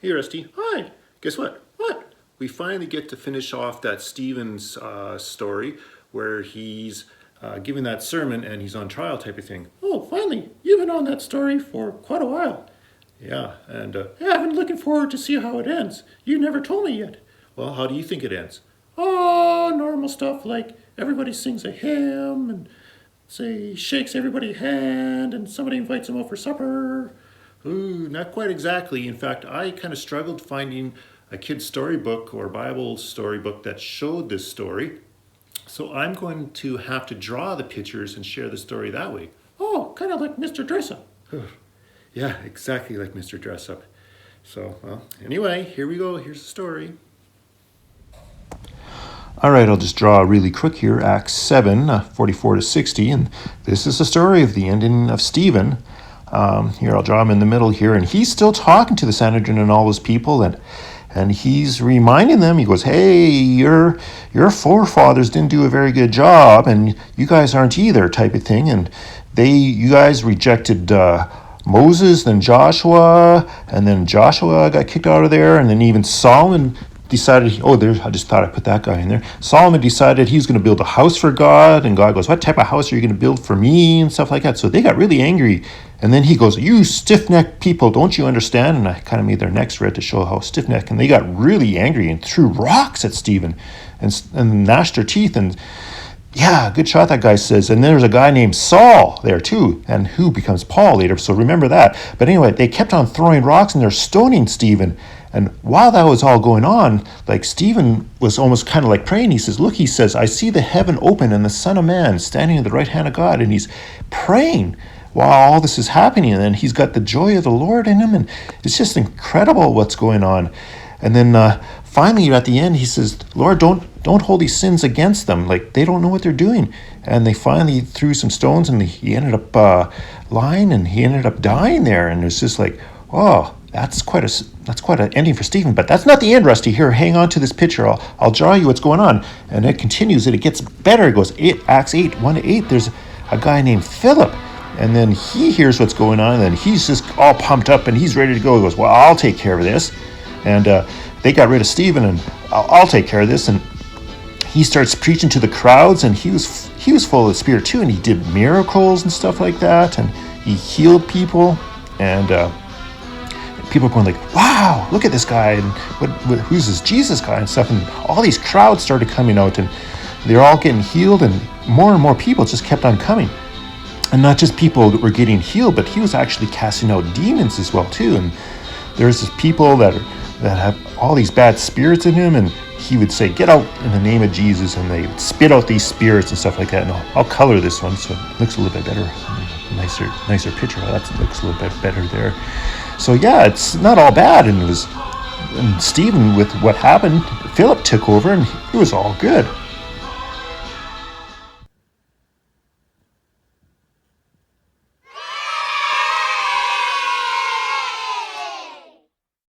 Hey, Rusty. Hi. Guess what? What? We finally get to finish off that Stephen's story where he's giving that sermon and he's on trial type of thing. Oh, finally. You've been on that story for quite a while. Yeah, and yeah, I've been looking forward to see how it ends. You never told me yet. Well, how do you think it ends? Oh, normal stuff like everybody sings a hymn and say shakes everybody's hand and somebody invites them out for supper. Ooh, not quite exactly. In fact, I kind of struggled finding a kid's storybook or Bible storybook that showed this story. So I'm going to have to draw the pictures and share the story that way. Oh, kind of like Mr. Dressup. Yeah, exactly like Mr. Dressup. So, well, anyway, here we go. Here's the story. All right, I'll just draw really quick here. Acts 7, 44 to 60. And this is the story of the ending of Stephen. Here, I'll draw him in the middle here. And he's still talking to the Sanhedrin and all those people. And he's reminding them, he goes, hey, your forefathers didn't do a very good job. And you guys aren't either, type of thing. And you guys rejected Moses, then Joshua. And then Joshua got kicked out of there. And then even Solomon decided, I just thought I put that guy in there. Solomon decided he was going to build a house for God, and God goes, what type of house are you going to build for me, and stuff like that. So they got really angry, and then he goes, you stiff-necked people, don't you understand? And I kind of made their necks red to show how stiff-necked, and they got really angry and threw rocks at Stephen and gnashed their teeth, and yeah, good shot, that guy says. And then there's a guy named Saul there too, and who becomes Paul later, so remember that. But anyway, they kept on throwing rocks and they're stoning Stephen. And while that was all going on, like Stephen was almost kind of like praying. He says, I see the heaven open and the Son of Man standing at the right hand of God. And he's praying while all this is happening. And then he's got the joy of the Lord in him. And it's just incredible what's going on. And then finally at the end, he says, Lord, don't hold these sins against them. Like, they don't know what they're doing. And they finally threw some stones, and he ended up lying, and he ended up dying there. And it's just like, oh, that's quite an ending for Stephen. But that's not the end, Rusty. Here, hang on to this picture. I'll draw you what's going on. And it continues, and it gets better. It goes Acts 8, 1 to 8. There's a guy named Philip. And then he hears what's going on, and then he's just all pumped up, and he's ready to go. He goes, well, I'll take care of this. And they got rid of Stephen, and I'll take care of this. And he starts preaching to the crowds, and he was full of the Spirit too, and he did miracles and stuff like that, and he healed people, and people are going like, wow, look at this guy, and who's this Jesus guy and stuff, and all these crowds started coming out, and they're all getting healed, and more people just kept on coming. And not just people that were getting healed, but he was actually casting out demons as well too. And there's people that have all these bad spirits in him, and he would say, get out in the name of Jesus, and they would spit out these spirits and stuff like that. And I'll color this one so it looks a little bit better, nicer picture. That looks a little bit better there. So yeah, it's not all bad. And Stephen, with what happened, Philip took over, and it was all good.